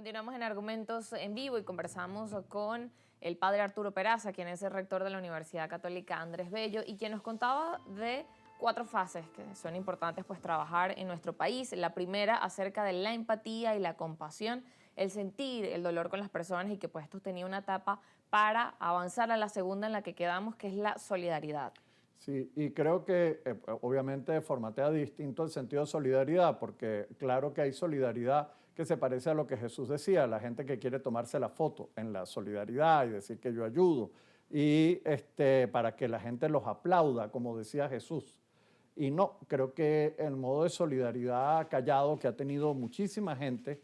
Continuamos en Argumentos en Vivo y conversamos con el padre Arturo Peraza, quien es el rector de la Universidad Católica Andrés Bello y quien nos contaba de 4 fases que son importantes pues trabajar en nuestro país. La primera acerca de la empatía y la compasión, el sentir el dolor con las personas y que pues esto tenía una etapa para avanzar a la segunda en la que quedamos, que es la solidaridad. Sí, y creo que obviamente formatea distinto el sentido de solidaridad, porque claro que hay solidaridad que se parece a lo que Jesús decía, la gente que quiere tomarse la foto en la solidaridad y decir que yo ayudo, y para que la gente los aplauda, como decía Jesús. Y no, creo que el modo de solidaridad callado que ha tenido muchísima gente,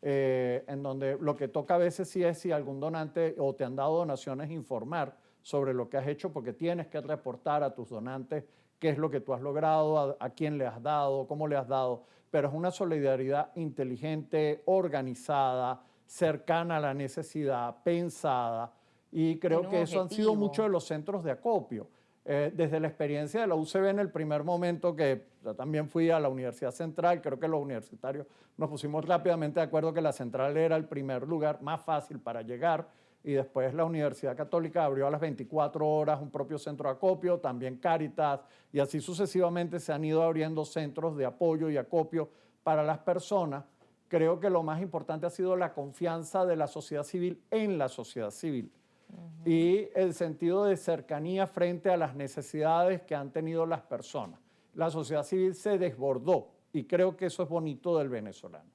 en donde lo que toca a veces sí es si algún donante o te han dado donaciones, informar sobre lo que has hecho, porque tienes que reportar a tus donantes qué es lo que tú has logrado, a quién le has dado, cómo le has dado, pero es una solidaridad inteligente, organizada, cercana a la necesidad, pensada, y creo Tiene un que eso han sido muchos objetivo. de los centros de acopio. Desde la experiencia de la UCB en el primer momento, que yo también fui a la Universidad Central, creo que los universitarios nos pusimos rápidamente de acuerdo que la Central era el primer lugar más fácil para llegar, y después la Universidad Católica abrió a las 24 horas un propio centro de acopio, también Cáritas, y así sucesivamente se han ido abriendo centros de apoyo y acopio para las personas. Creo que lo más importante ha sido la confianza de la sociedad civil en la sociedad civil y el sentido de cercanía frente a las necesidades que han tenido las personas. La sociedad civil se desbordó y creo que eso es bonito del venezolano.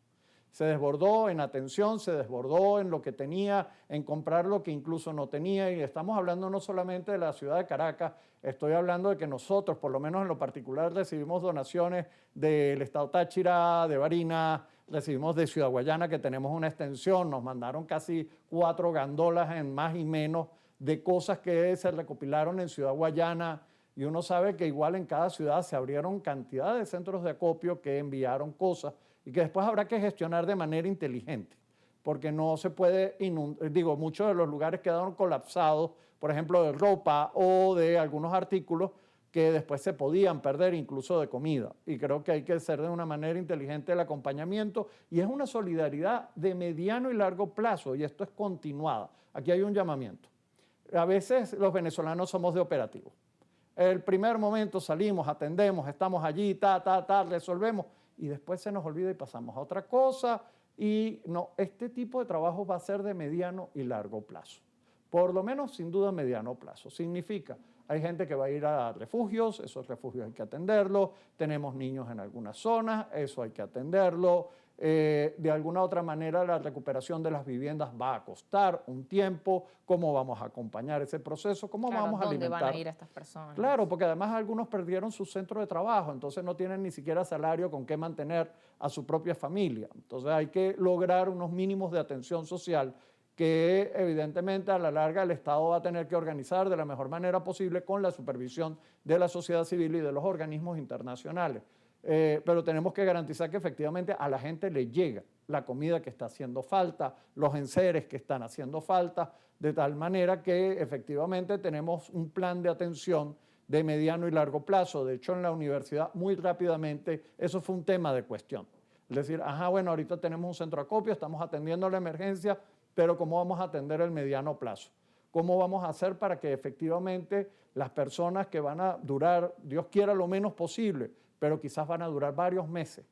Se desbordó en atención, se desbordó en lo que tenía, en comprar lo que incluso no tenía. Y estamos hablando no solamente de la ciudad de Caracas, estoy hablando de que nosotros, por lo menos en lo particular, recibimos donaciones del estado Táchira, de Barinas, recibimos de Ciudad Guayana, que tenemos una extensión, nos mandaron casi 4 gandolas en más y menos de cosas que se recopilaron en Ciudad Guayana. Y uno sabe que igual en cada ciudad se abrieron cantidad de centros de acopio que enviaron cosas y que después habrá que gestionar de manera inteligente, porque no se puede inundar, digo, muchos de los lugares quedaron colapsados, por ejemplo, de ropa o de algunos artículos que después se podían perder, incluso de comida. Y creo que hay que hacer de una manera inteligente el acompañamiento y es una solidaridad de mediano y largo plazo y esto es continuada. Aquí hay un llamamiento. A veces los venezolanos somos de operativo. El primer momento salimos, atendemos, estamos allí, resolvemos y después se nos olvida y pasamos a otra cosa. Y no, este tipo de trabajo va a ser de mediano y largo plazo. Por lo menos, sin duda, mediano plazo. Significa, hay gente que va a ir a refugios, esos refugios hay que atenderlos, tenemos niños en algunas zonas, eso hay que atenderlo. De alguna otra manera, la recuperación de las viviendas va a costar un tiempo, cómo vamos a acompañar ese proceso, cómo Claro, vamos a ¿dónde van a alimentar. ir estas personas? Claro, porque además algunos perdieron su centro de trabajo, entonces no tienen ni siquiera salario con qué mantener a su propia familia. Entonces hay que lograr unos mínimos de atención social que evidentemente a la larga el Estado va a tener que organizar de la mejor manera posible con la supervisión de la sociedad civil y de los organismos internacionales. Pero tenemos que garantizar que efectivamente a la gente le llega la comida que está haciendo falta, los enseres que están haciendo falta, de tal manera que efectivamente tenemos un plan de atención de mediano y largo plazo. De hecho, en la universidad muy rápidamente eso fue un tema de cuestión. Es decir, bueno, ahorita tenemos un centro de acopio, estamos atendiendo la emergencia, pero ¿cómo vamos a atender el mediano plazo? ¿Cómo vamos a hacer para que efectivamente las personas que van a durar, Dios quiera, lo menos posible, pero quizás van a durar varios meses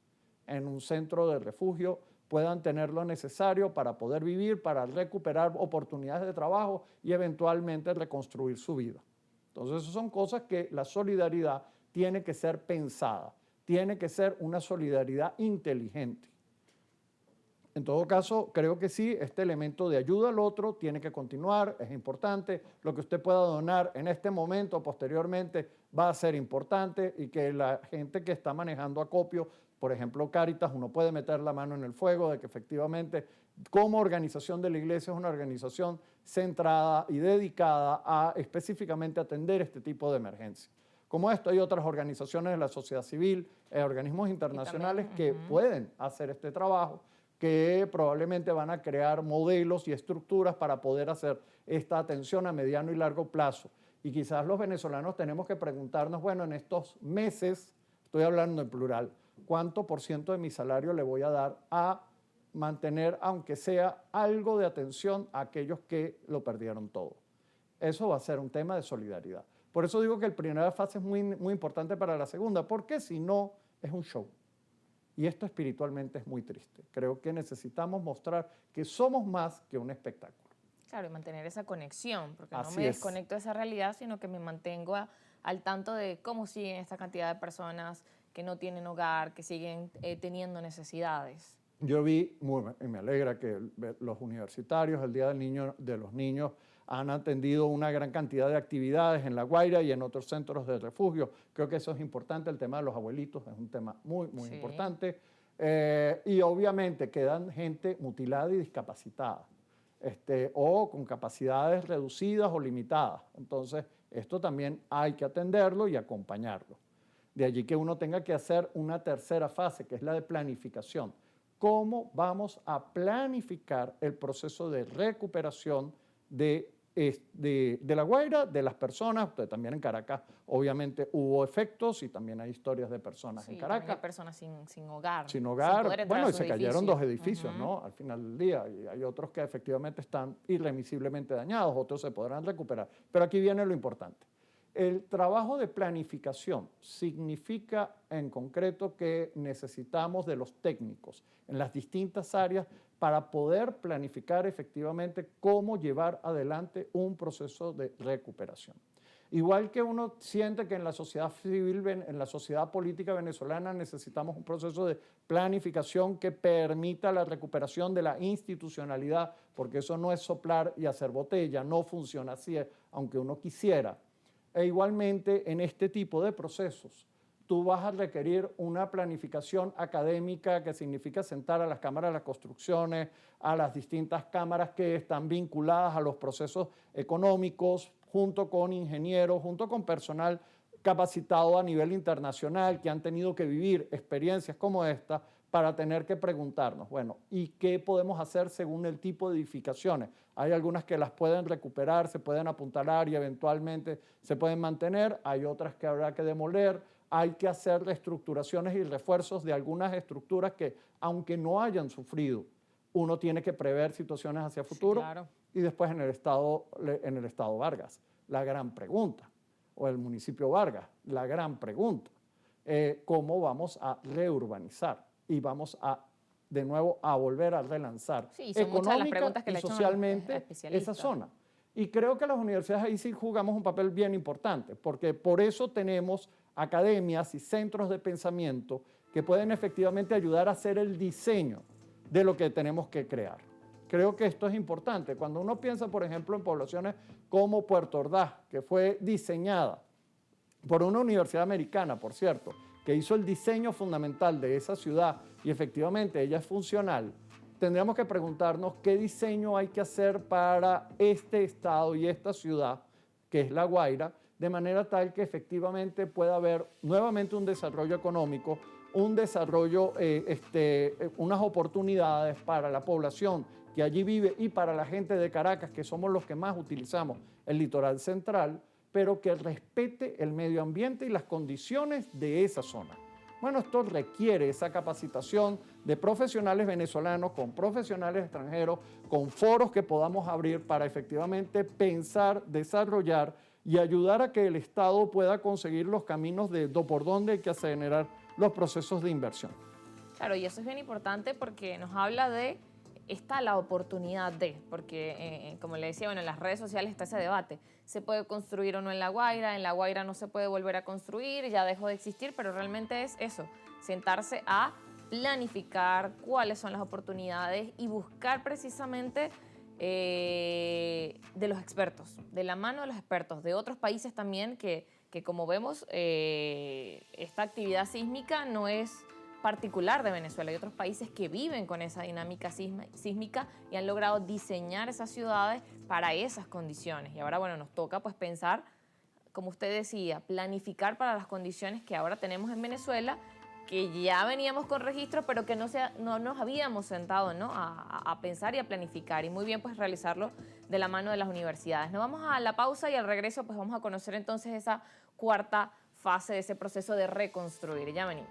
en un centro de refugio, puedan tener lo necesario para poder vivir, para recuperar oportunidades de trabajo y eventualmente reconstruir su vida? Entonces, esas son cosas que la solidaridad tiene que ser pensada, tiene que ser una solidaridad inteligente. En todo caso, creo que sí, este elemento de ayuda al otro tiene que continuar, es importante. Lo que usted pueda donar en este momento o posteriormente va a ser importante y que la gente que está manejando acopio, por ejemplo Cáritas, uno puede meter la mano en el fuego de que efectivamente como organización de la Iglesia es una organización centrada y dedicada a específicamente atender este tipo de emergencias. Como esto, hay otras organizaciones de la sociedad civil, organismos Y también, internacionales que pueden hacer este trabajo, que probablemente van a crear modelos y estructuras para poder hacer esta atención a mediano y largo plazo. Y quizás los venezolanos tenemos que preguntarnos, bueno, en estos meses, estoy hablando en plural, ¿cuánto por ciento de mi salario le voy a dar a mantener, aunque sea algo de atención a aquellos que lo perdieron todo. Eso va a ser un tema de solidaridad. Por eso digo que la primera fase es muy importante para la segunda, porque si no, es un show. Y esto espiritualmente es muy triste. Creo que necesitamos mostrar que somos más que un espectáculo. Claro, y mantener esa conexión, porque no Así me es. desconecto de esa realidad, sino que me mantengo al tanto de cómo siguen esta cantidad de personas que no tienen hogar, que siguen teniendo necesidades. Yo vi, y me alegra que los universitarios, el Día del Niño, de los Niños, han atendido una gran cantidad de actividades en La Guaira y en otros centros de refugio. Creo que eso es importante, el tema de los abuelitos es un tema muy Sí. importante. Y obviamente quedan gente mutilada y discapacitada, o con capacidades reducidas o limitadas. Entonces, esto también hay que atenderlo y acompañarlo. De allí que uno tenga que hacer una tercera fase, que es la de planificación. ¿Cómo vamos a planificar el proceso de recuperación de La Guaira, de las personas? También en Caracas, obviamente, hubo efectos y también hay historias de personas en Caracas. Hay personas sin hogar. Sin hogar. Sin poder entrar Bueno, a y sus se cayeron dos edificios. edificios, ¿no? Al final del día. Y hay otros que efectivamente están irremisiblemente dañados, otros se podrán recuperar. Pero aquí viene lo importante. El trabajo de planificación significa en concreto que necesitamos de los técnicos en las distintas áreas para poder planificar efectivamente cómo llevar adelante un proceso de recuperación. Igual que uno siente que en la sociedad civil, en la sociedad política venezolana necesitamos un proceso de planificación que permita la recuperación de la institucionalidad, porque eso no es soplar y hacer botella, no funciona así, aunque uno quisiera. E igualmente, en este tipo de procesos, tú vas a requerir una planificación académica que significa sentar a las cámaras de las construcciones, a las distintas cámaras que están vinculadas a los procesos económicos, junto con ingenieros, junto con personal capacitado a nivel internacional que han tenido que vivir experiencias como esta para tener que preguntarnos, bueno, ¿y qué podemos hacer según el tipo de edificaciones? Hay algunas que las pueden recuperar, se pueden apuntalar y eventualmente se pueden mantener, hay otras que habrá que demoler, hay que hacer reestructuraciones y refuerzos de algunas estructuras que, aunque no hayan sufrido, uno tiene que prever situaciones hacia futuro. Sí, claro. Y después en el estado Vargas, la gran pregunta, o el municipio Vargas, la gran pregunta, ¿cómo vamos a reurbanizar? Y vamos de nuevo a volver a relanzar Sí, son muchas de las económica preguntas que y le echan a los socialmente esa especialistas. zona. Y creo que las universidades ahí sí jugamos un papel bien importante, porque por eso tenemos academias y centros de pensamiento que pueden efectivamente ayudar a hacer el diseño de lo que tenemos que crear. Creo que esto es importante. Cuando uno piensa, por ejemplo, en poblaciones como Puerto Ordaz, que fue diseñada por una universidad americana, por cierto, que hizo el diseño fundamental de esa ciudad y efectivamente ella es funcional, tendríamos que preguntarnos qué diseño hay que hacer para este estado y esta ciudad, que es La Guaira, de manera tal que efectivamente pueda haber nuevamente un desarrollo económico, un desarrollo, unas oportunidades para la población que allí vive y para la gente de Caracas, que somos los que más utilizamos el litoral central, pero que respete el medio ambiente y las condiciones de esa zona. Bueno, esto requiere esa capacitación de profesionales venezolanos con profesionales extranjeros, con foros que podamos abrir para efectivamente pensar, desarrollar y ayudar a que el Estado pueda conseguir los caminos de por dónde hay que acelerar los procesos de inversión. Claro, y eso es bien importante porque nos habla de la oportunidad de, porque como le decía, bueno, en las redes sociales está ese debate, se puede construir o no en La Guaira no se puede volver a construir, ya dejó de existir, pero realmente es eso, sentarse a planificar cuáles son las oportunidades y buscar precisamente de los expertos, de la mano de los expertos, de otros países también que como vemos, esta actividad sísmica no es particular de Venezuela. Hay otros países que viven con esa dinámica sísmica y han logrado diseñar esas ciudades para esas condiciones. Y ahora, bueno, nos toca pues pensar, como usted decía, planificar para las condiciones que ahora tenemos en Venezuela, que ya veníamos con registro, pero que no nos habíamos sentado, ¿no?, a pensar y a planificar. Y muy bien pues realizarlo de la mano de las universidades. Nos vamos a la pausa y al regreso pues vamos a conocer entonces esa cuarta fase de ese proceso de reconstruir. Ya venimos.